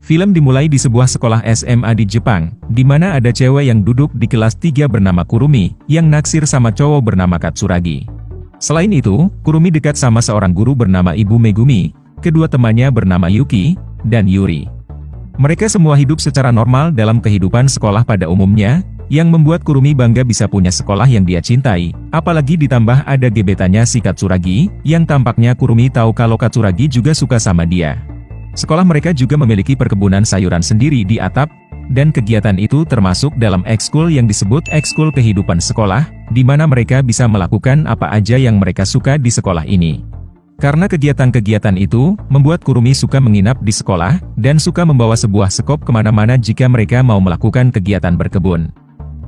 Film dimulai di sebuah sekolah SMA di Jepang, di mana ada cewek yang duduk di kelas 3 bernama Kurumi, yang naksir sama cowok bernama Katsuragi. Selain itu, Kurumi dekat sama seorang guru bernama Ibu Megumi, kedua temannya bernama Yuki dan Yuri. Mereka semua hidup secara normal dalam kehidupan sekolah pada umumnya, yang membuat Kurumi bangga bisa punya sekolah yang dia cintai, apalagi ditambah ada gebetannya si Katsuragi, yang tampaknya Kurumi tahu kalau Katsuragi juga suka sama dia. Sekolah mereka juga memiliki perkebunan sayuran sendiri di atap, dan kegiatan itu termasuk dalam ekskul yang disebut ekskul kehidupan sekolah, di mana mereka bisa melakukan apa aja yang mereka suka di sekolah ini. Karena kegiatan-kegiatan itu, membuat Kurumi suka menginap di sekolah, dan suka membawa sebuah sekop kemana-mana jika mereka mau melakukan kegiatan berkebun.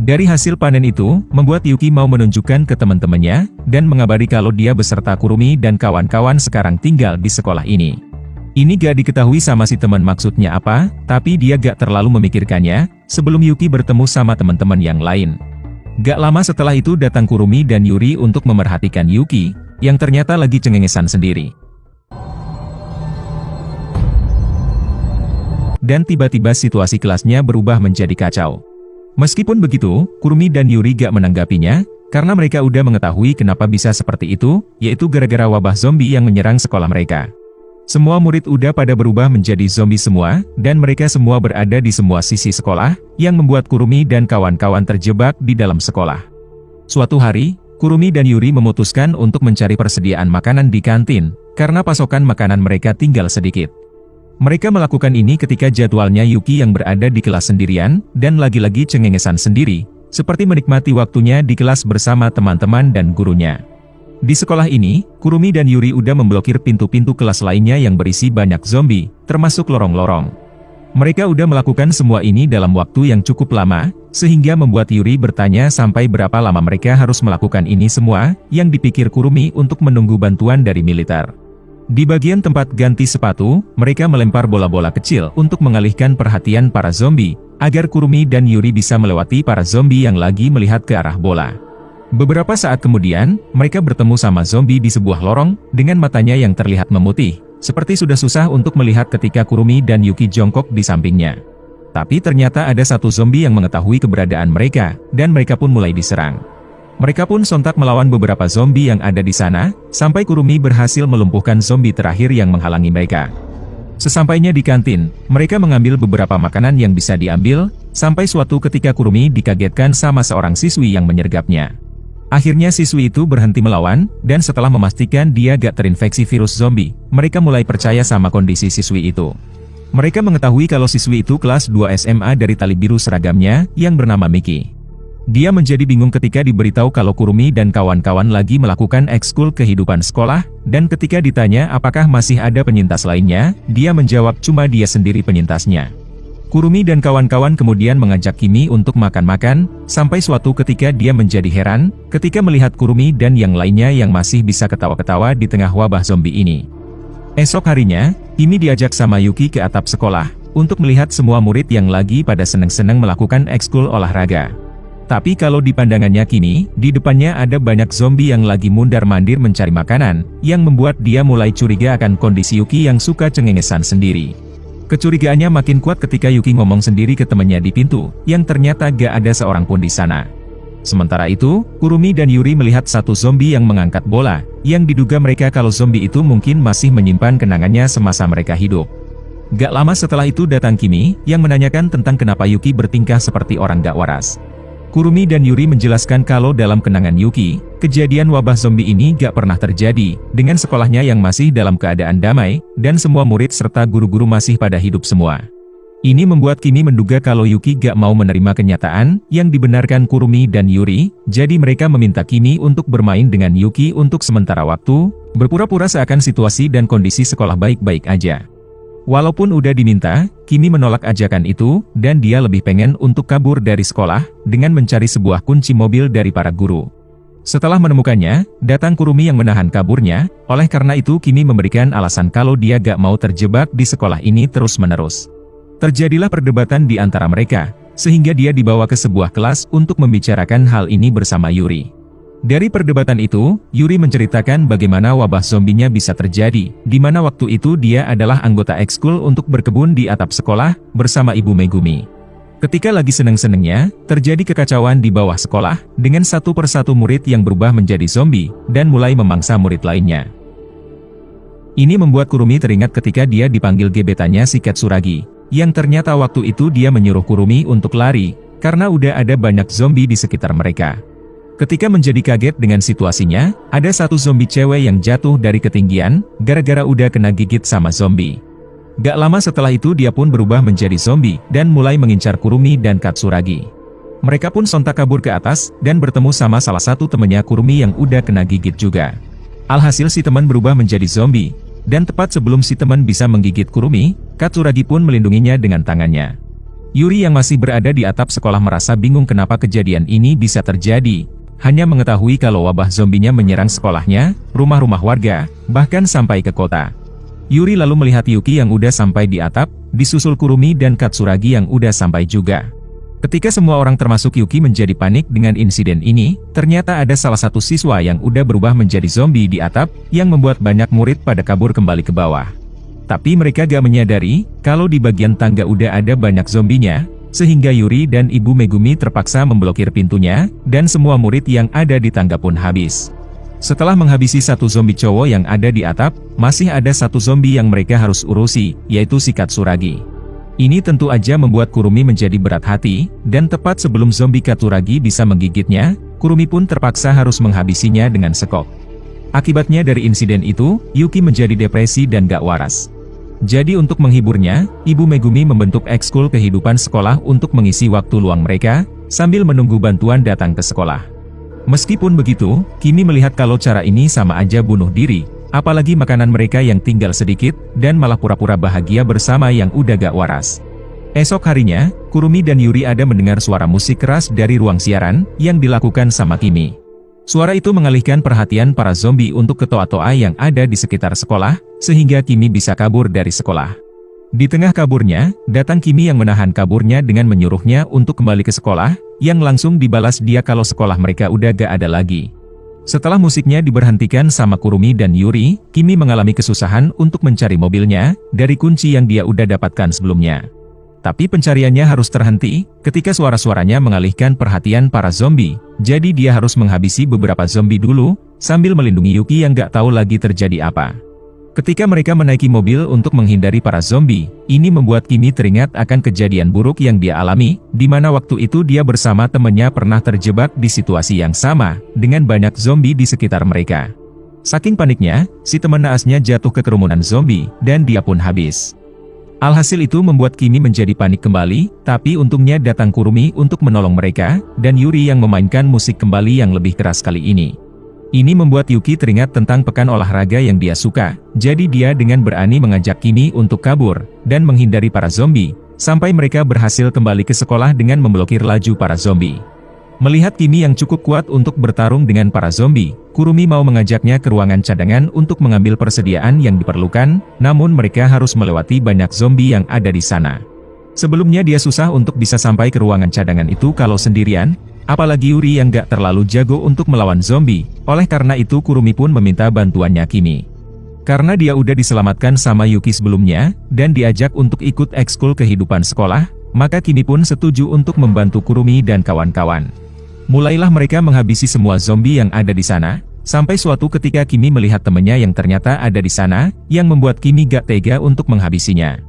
Dari hasil panen itu, membuat Yuki mau menunjukkan ke teman-temannya, dan mengabari kalau dia beserta Kurumi dan kawan-kawan sekarang tinggal di sekolah ini. Ini gak diketahui sama si teman maksudnya apa, tapi dia gak terlalu memikirkannya, sebelum Yuki bertemu sama teman-teman yang lain. Gak lama setelah itu datang Kurumi dan Yuri untuk memerhatikan Yuki, yang ternyata lagi cengengesan sendiri. Dan tiba-tiba situasi kelasnya berubah menjadi kacau. Meskipun begitu, Kurumi dan Yuri gak menanggapinya, karena mereka udah mengetahui kenapa bisa seperti itu, yaitu gara-gara wabah zombie yang menyerang sekolah mereka. Semua murid udah pada berubah menjadi zombie semua, dan mereka semua berada di semua sisi sekolah, yang membuat Kurumi dan kawan-kawan terjebak di dalam sekolah. Suatu hari, Kurumi dan Yuri memutuskan untuk mencari persediaan makanan di kantin, karena pasokan makanan mereka tinggal sedikit. Mereka melakukan ini ketika jadwalnya Yuki yang berada di kelas sendirian, dan lagi-lagi cengengesan sendiri, seperti menikmati waktunya di kelas bersama teman-teman dan gurunya. Di sekolah ini, Kurumi dan Yuri udah memblokir pintu-pintu kelas lainnya yang berisi banyak zombie, termasuk lorong-lorong. Mereka udah melakukan semua ini dalam waktu yang cukup lama, sehingga membuat Yuri bertanya sampai berapa lama mereka harus melakukan ini semua, yang dipikir Kurumi untuk menunggu bantuan dari militer. Di bagian tempat ganti sepatu, mereka melempar bola-bola kecil untuk mengalihkan perhatian para zombie, agar Kurumi dan Yuri bisa melewati para zombie yang lagi melihat ke arah bola. Beberapa saat kemudian, mereka bertemu sama zombie di sebuah lorong, dengan matanya yang terlihat memutih, seperti sudah susah untuk melihat ketika Kurumi dan Yuki jongkok di sampingnya. Tapi ternyata ada satu zombie yang mengetahui keberadaan mereka, dan mereka pun mulai diserang. Mereka pun sontak melawan beberapa zombie yang ada di sana, sampai Kurumi berhasil melumpuhkan zombie terakhir yang menghalangi mereka. Sesampainya di kantin, mereka mengambil beberapa makanan yang bisa diambil, sampai suatu ketika Kurumi dikagetkan sama seorang siswi yang menyergapnya. Akhirnya siswi itu berhenti melawan, dan setelah memastikan dia gak terinfeksi virus zombie, mereka mulai percaya sama kondisi siswi itu. Mereka mengetahui kalau siswi itu kelas 2 SMA dari tali biru seragamnya, yang bernama Miki. Dia menjadi bingung ketika diberitahu kalau Kurumi dan kawan-kawan lagi melakukan ekskul kehidupan sekolah, dan ketika ditanya apakah masih ada penyintas lainnya, dia menjawab cuma dia sendiri penyintasnya. Kurumi dan kawan-kawan kemudian mengajak Kimi untuk makan-makan, sampai suatu ketika dia menjadi heran, ketika melihat Kurumi dan yang lainnya yang masih bisa ketawa-ketawa di tengah wabah zombie ini. Esok harinya, Kimi diajak sama Yuki ke atap sekolah, untuk melihat semua murid yang lagi pada seneng-seneng melakukan ekskul olahraga. Tapi kalau di pandangannya Kimi, di depannya ada banyak zombie yang lagi mundar-mandir mencari makanan, yang membuat dia mulai curiga akan kondisi Yuki yang suka cengengesan sendiri. Kecurigaannya makin kuat ketika Yuki ngomong sendiri ke temannya di pintu, yang ternyata gak ada seorang pun di sana. Sementara itu, Kurumi dan Yuri melihat satu zombie yang mengangkat bola, yang diduga mereka kalau zombie itu mungkin masih menyimpan kenangannya semasa mereka hidup. Gak lama setelah itu datang Kimi, yang menanyakan tentang kenapa Yuki bertingkah seperti orang gak waras. Kurumi dan Yuri menjelaskan kalau dalam kenangan Yuki, kejadian wabah zombie ini gak pernah terjadi, dengan sekolahnya yang masih dalam keadaan damai, dan semua murid serta guru-guru masih pada hidup semua. Ini membuat Kimi menduga kalau Yuki gak mau menerima kenyataan, yang dibenarkan Kurumi dan Yuri, jadi mereka meminta Kimi untuk bermain dengan Yuki untuk sementara waktu, berpura-pura seakan situasi dan kondisi sekolah baik-baik aja. Walaupun udah diminta, Kimi menolak ajakan itu, dan dia lebih pengen untuk kabur dari sekolah, dengan mencari sebuah kunci mobil dari para guru. Setelah menemukannya, datang Kurumi yang menahan kaburnya, oleh karena itu Kimi memberikan alasan kalau dia gak mau terjebak di sekolah ini terus-menerus. Terjadilah perdebatan di antara mereka, sehingga dia dibawa ke sebuah kelas untuk membicarakan hal ini bersama Yuri. Dari perdebatan itu, Yuri menceritakan bagaimana wabah zombinya bisa terjadi, di mana waktu itu dia adalah anggota ekskul untuk berkebun di atap sekolah, bersama Ibu Megumi. Ketika lagi seneng-senengnya, terjadi kekacauan di bawah sekolah, dengan satu persatu murid yang berubah menjadi zombie, dan mulai memangsa murid lainnya. Ini membuat Kurumi teringat ketika dia dipanggil gebetannya si Katsuragi, yang ternyata waktu itu dia menyuruh Kurumi untuk lari, karena udah ada banyak zombie di sekitar mereka. Ketika menjadi kaget dengan situasinya, ada satu zombie cewek yang jatuh dari ketinggian, gara-gara udah kena gigit sama zombie. Gak lama setelah itu dia pun berubah menjadi zombie, dan mulai mengincar Kurumi dan Katsuragi. Mereka pun sontak kabur ke atas, dan bertemu sama salah satu temannya Kurumi yang udah kena gigit juga. Alhasil si teman berubah menjadi zombie, dan tepat sebelum si teman bisa menggigit Kurumi, Katsuragi pun melindunginya dengan tangannya. Yuri yang masih berada di atap sekolah merasa bingung kenapa kejadian ini bisa terjadi. Hanya mengetahui kalau wabah zombinya menyerang sekolahnya, rumah-rumah warga, bahkan sampai ke kota. Yuri lalu melihat Yuki yang udah sampai di atap, disusul Kurumi dan Katsuragi yang udah sampai juga. Ketika semua orang termasuk Yuki menjadi panik dengan insiden ini, ternyata ada salah satu siswa yang udah berubah menjadi zombie di atap, yang membuat banyak murid pada kabur kembali ke bawah. Tapi mereka gak menyadari, kalau di bagian tangga udah ada banyak zombinya, sehingga Yuri dan Ibu Megumi terpaksa memblokir pintunya, dan semua murid yang ada di tangga pun habis. Setelah menghabisi satu zombie cowok yang ada di atap, masih ada satu zombie yang mereka harus urusi, yaitu si Katsuragi. Ini tentu aja membuat Kurumi menjadi berat hati, dan tepat sebelum zombie Katsuragi bisa menggigitnya, Kurumi pun terpaksa harus menghabisinya dengan sekop. Akibatnya dari insiden itu, Yuki menjadi depresi dan gak waras. Jadi untuk menghiburnya, Ibu Megumi membentuk ekskul kehidupan sekolah untuk mengisi waktu luang mereka, sambil menunggu bantuan datang ke sekolah. Meskipun begitu, Kimi melihat kalau cara ini sama aja bunuh diri, apalagi makanan mereka yang tinggal sedikit, dan malah pura-pura bahagia bersama yang udah gak waras. Esok harinya, Kurumi dan Yuri ada mendengar suara musik keras dari ruang siaran, yang dilakukan sama Kimi. Suara itu mengalihkan perhatian para zombie untuk ke toa-toa yang ada di sekitar sekolah, sehingga Kimi bisa kabur dari sekolah. Di tengah kaburnya, datang Kimi yang menahan kaburnya dengan menyuruhnya untuk kembali ke sekolah, yang langsung dibalas dia kalau sekolah mereka udah gak ada lagi. Setelah musiknya diberhentikan sama Kurumi dan Yuri, Kimi mengalami kesusahan untuk mencari mobilnya, dari kunci yang dia udah dapatkan sebelumnya. Tapi pencariannya harus terhenti, ketika suara-suaranya mengalihkan perhatian para zombie, jadi dia harus menghabisi beberapa zombie dulu, sambil melindungi Yuki yang gak tahu lagi terjadi apa. Ketika mereka menaiki mobil untuk menghindari para zombie, ini membuat Kimi teringat akan kejadian buruk yang dia alami, di mana waktu itu dia bersama temannya pernah terjebak di situasi yang sama, dengan banyak zombie di sekitar mereka. Saking paniknya, si teman naasnya jatuh ke kerumunan zombie, dan dia pun habis. Alhasil itu membuat Kimi menjadi panik kembali, tapi untungnya datang Kurumi untuk menolong mereka, dan Yuri yang memainkan musik kembali yang lebih keras kali ini. Ini membuat Yuki teringat tentang pekan olahraga yang dia suka, jadi dia dengan berani mengajak Kimi untuk kabur, dan menghindari para zombie, sampai mereka berhasil kembali ke sekolah dengan memblokir laju para zombie. Melihat Kimi yang cukup kuat untuk bertarung dengan para zombie, Kurumi mau mengajaknya ke ruangan cadangan untuk mengambil persediaan yang diperlukan, namun mereka harus melewati banyak zombie yang ada di sana. Sebelumnya dia susah untuk bisa sampai ke ruangan cadangan itu kalau sendirian, apalagi Yuri yang gak terlalu jago untuk melawan zombie, oleh karena itu Kurumi pun meminta bantuannya Kimi. Karena dia udah diselamatkan sama Yuki sebelumnya, dan diajak untuk ikut ekskul kehidupan sekolah, maka Kimi pun setuju untuk membantu Kurumi dan kawan-kawan. Mulailah mereka menghabisi semua zombie yang ada di sana, sampai suatu ketika Kimi melihat temannya yang ternyata ada di sana, yang membuat Kimi gak tega untuk menghabisinya.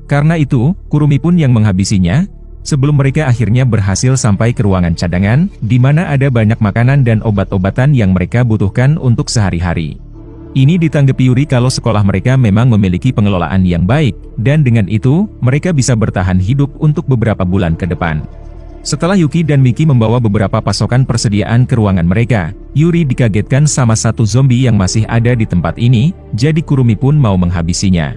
Karena itu, Kurumi pun yang menghabisinya, sebelum mereka akhirnya berhasil sampai ke ruangan cadangan, di mana ada banyak makanan dan obat-obatan yang mereka butuhkan untuk sehari-hari. Ini ditanggapi Yuri kalau sekolah mereka memang memiliki pengelolaan yang baik, dan dengan itu, mereka bisa bertahan hidup untuk beberapa bulan ke depan. Setelah Yuki dan Miki membawa beberapa pasokan persediaan ke ruangan mereka, Yuri dikagetkan sama satu zombie yang masih ada di tempat ini, jadi Kurumi pun mau menghabisinya.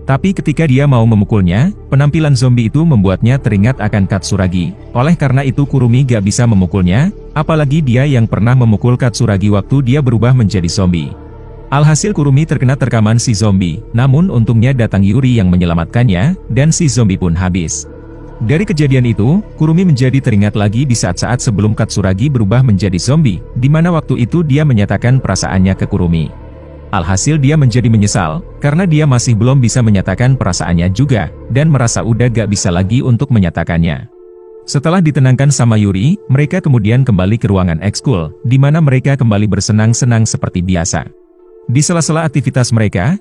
Tapi ketika dia mau memukulnya, penampilan zombie itu membuatnya teringat akan Katsuragi. Oleh karena itu Kurumi gak bisa memukulnya, apalagi dia yang pernah memukul Katsuragi waktu dia berubah menjadi zombie. Alhasil Kurumi terkena terkaman si zombie, namun untungnya datang Yuri yang menyelamatkannya, dan si zombie pun habis. Dari kejadian itu, Kurumi menjadi teringat lagi di saat-saat sebelum Katsuragi berubah menjadi zombie, di mana waktu itu dia menyatakan perasaannya ke Kurumi. Alhasil dia menjadi menyesal, karena dia masih belum bisa menyatakan perasaannya juga, dan merasa udah gak bisa lagi untuk menyatakannya. Setelah ditenangkan sama Yuri, mereka kemudian kembali ke ruangan ekskul, di mana mereka kembali bersenang-senang seperti biasa. Di sela-sela aktivitas mereka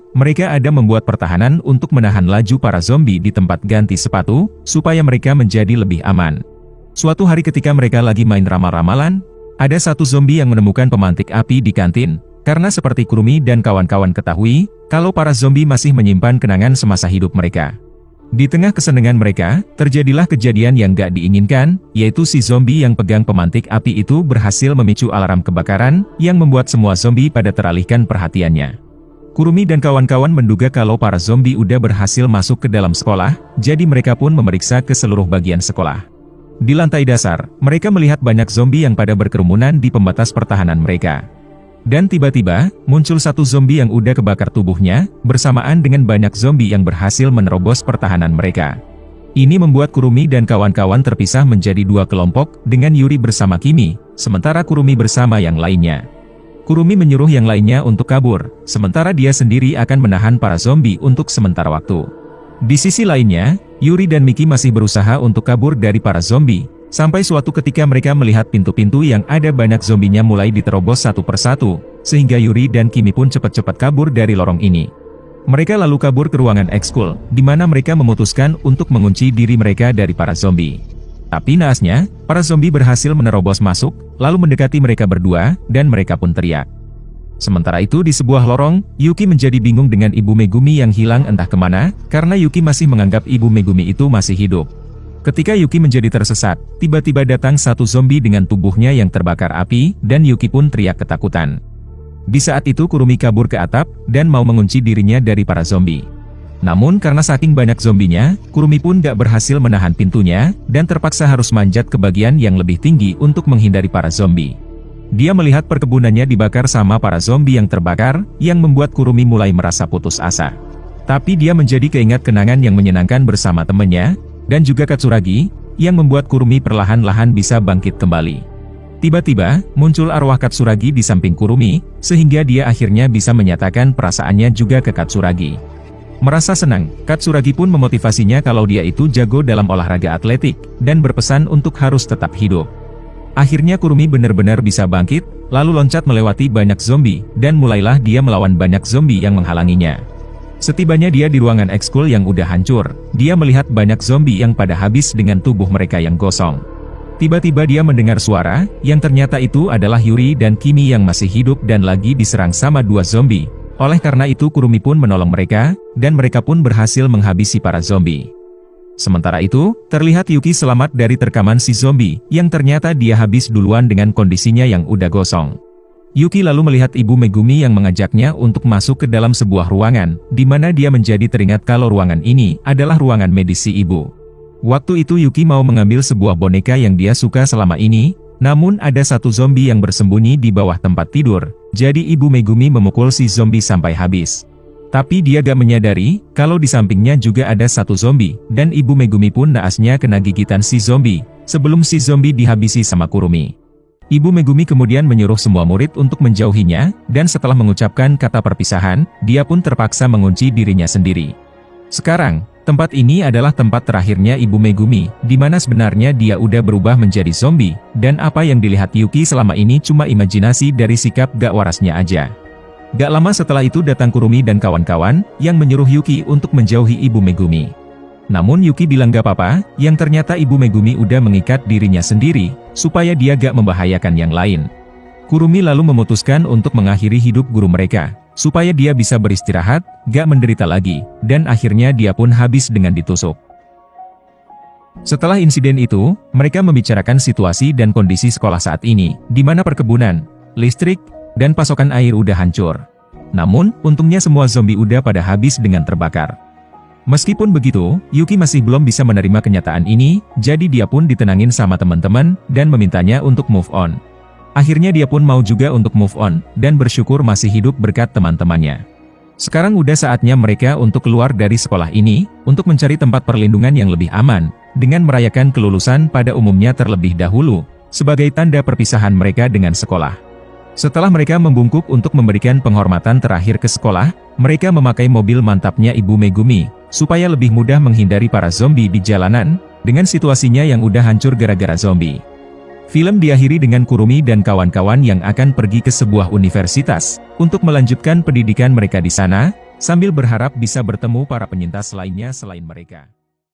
ada membuat pertahanan untuk menahan laju para zombie di tempat ganti sepatu, supaya mereka menjadi lebih aman. Suatu hari ketika mereka lagi main ramal-ramalan, ada satu zombie yang menemukan pemantik api di kantin, karena seperti Kurumi dan kawan-kawan ketahui, kalau para zombie masih menyimpan kenangan semasa hidup mereka. Di tengah kesenangan mereka, terjadilah kejadian yang gak diinginkan, yaitu si zombie yang pegang pemantik api itu berhasil memicu alarm kebakaran, yang membuat semua zombie pada teralihkan perhatiannya. Kurumi dan kawan-kawan menduga kalau para zombie udah berhasil masuk ke dalam sekolah, jadi mereka pun memeriksa ke seluruh bagian sekolah. Di lantai dasar, mereka melihat banyak zombie yang pada berkerumunan di pembatas pertahanan mereka. Dan tiba-tiba, muncul satu zombie yang udah kebakar tubuhnya, bersamaan dengan banyak zombie yang berhasil menerobos pertahanan mereka. Ini membuat Kurumi dan kawan-kawan terpisah menjadi dua kelompok, dengan Yuri bersama Kimi, sementara Kurumi bersama yang lainnya. Kurumi menyuruh yang lainnya untuk kabur, sementara dia sendiri akan menahan para zombie untuk sementara waktu. Di sisi lainnya, Yuri dan Miki masih berusaha untuk kabur dari para zombie, sampai suatu ketika mereka melihat pintu-pintu yang ada banyak zombinya mulai diterobos satu persatu, sehingga Yuri dan Kimi pun cepat-cepat kabur dari lorong ini. Mereka lalu kabur ke ruangan ekskul, di mana mereka memutuskan untuk mengunci diri mereka dari para zombie. Tapi naasnya, para zombie berhasil menerobos masuk, lalu mendekati mereka berdua, dan mereka pun teriak. Sementara itu di sebuah lorong, Yuki menjadi bingung dengan Ibu Megumi yang hilang entah kemana, karena Yuki masih menganggap Ibu Megumi itu masih hidup. Ketika Yuki menjadi tersesat, tiba-tiba datang satu zombie dengan tubuhnya yang terbakar api, dan Yuki pun teriak ketakutan. Di saat itu Kurumi kabur ke atap, dan mau mengunci dirinya dari para zombie. Namun karena saking banyak zombinya, Kurumi pun gak berhasil menahan pintunya, dan terpaksa harus manjat ke bagian yang lebih tinggi untuk menghindari para zombie. Dia melihat perkebunannya dibakar sama para zombie yang terbakar, yang membuat Kurumi mulai merasa putus asa. Tapi dia menjadi keingat kenangan yang menyenangkan bersama temannya, dan juga Katsuragi, yang membuat Kurumi perlahan-lahan bisa bangkit kembali. Tiba-tiba, muncul arwah Katsuragi di samping Kurumi, sehingga dia akhirnya bisa menyatakan perasaannya juga ke Katsuragi. Merasa senang, Katsuragi pun memotivasinya kalau dia itu jago dalam olahraga atletik, dan berpesan untuk harus tetap hidup. Akhirnya Kurumi benar-benar bisa bangkit, lalu loncat melewati banyak zombie, dan mulailah dia melawan banyak zombie yang menghalanginya. Setibanya dia di ruangan ekskul yang udah hancur, dia melihat banyak zombie yang pada habis dengan tubuh mereka yang gosong. Tiba-tiba dia mendengar suara, yang ternyata itu adalah Yuri dan Kimi yang masih hidup dan lagi diserang sama dua zombie. Oleh karena itu Kurumi pun menolong mereka, dan mereka pun berhasil menghabisi para zombie. Sementara itu, terlihat Yuki selamat dari terkaman si zombie, yang ternyata dia habis duluan dengan kondisinya yang udah gosong. Yuki lalu melihat Ibu Megumi yang mengajaknya untuk masuk ke dalam sebuah ruangan, di mana dia menjadi teringat kalau ruangan ini adalah ruangan medis si ibu. Waktu itu Yuki mau mengambil sebuah boneka yang dia suka selama ini, namun ada satu zombie yang bersembunyi di bawah tempat tidur, jadi Ibu Megumi memukul si zombie sampai habis. Tapi dia gak menyadari, kalau di sampingnya juga ada satu zombie, dan Ibu Megumi pun naasnya kena gigitan si zombie, sebelum si zombie dihabisi sama Kurumi. Ibu Megumi kemudian menyuruh semua murid untuk menjauhinya, dan setelah mengucapkan kata perpisahan, dia pun terpaksa mengunci dirinya sendiri. Sekarang, tempat ini adalah tempat terakhirnya Ibu Megumi, di mana sebenarnya dia udah berubah menjadi zombie, dan apa yang dilihat Yuki selama ini cuma imajinasi dari sikap gak warasnya aja. Gak lama setelah itu datang Kurumi dan kawan-kawan, yang menyuruh Yuki untuk menjauhi Ibu Megumi. Namun Yuki bilang gak apa-apa, yang ternyata Ibu Megumi udah mengikat dirinya sendiri, supaya dia gak membahayakan yang lain. Kurumi lalu memutuskan untuk mengakhiri hidup guru mereka, supaya dia bisa beristirahat, gak menderita lagi, dan akhirnya dia pun habis dengan ditusuk. Setelah insiden itu, mereka membicarakan situasi dan kondisi sekolah saat ini, di mana perkebunan, listrik, dan pasokan air udah hancur. Namun, untungnya semua zombie udah pada habis dengan terbakar. Meskipun begitu, Yuki masih belum bisa menerima kenyataan ini, jadi dia pun ditenangin sama teman-teman, dan memintanya untuk move on. Akhirnya dia pun mau juga untuk move on, dan bersyukur masih hidup berkat teman-temannya. Sekarang udah saatnya mereka untuk keluar dari sekolah ini, untuk mencari tempat perlindungan yang lebih aman, dengan merayakan kelulusan pada umumnya terlebih dahulu, sebagai tanda perpisahan mereka dengan sekolah. Setelah mereka membungkuk untuk memberikan penghormatan terakhir ke sekolah, mereka memakai mobil mantapnya Ibu Megumi, supaya lebih mudah menghindari para zombie di jalanan, dengan situasinya yang udah hancur gara-gara zombie. Film diakhiri dengan Kurumi dan kawan-kawan yang akan pergi ke sebuah universitas, untuk melanjutkan pendidikan mereka di sana, sambil berharap bisa bertemu para penyintas lainnya selain mereka.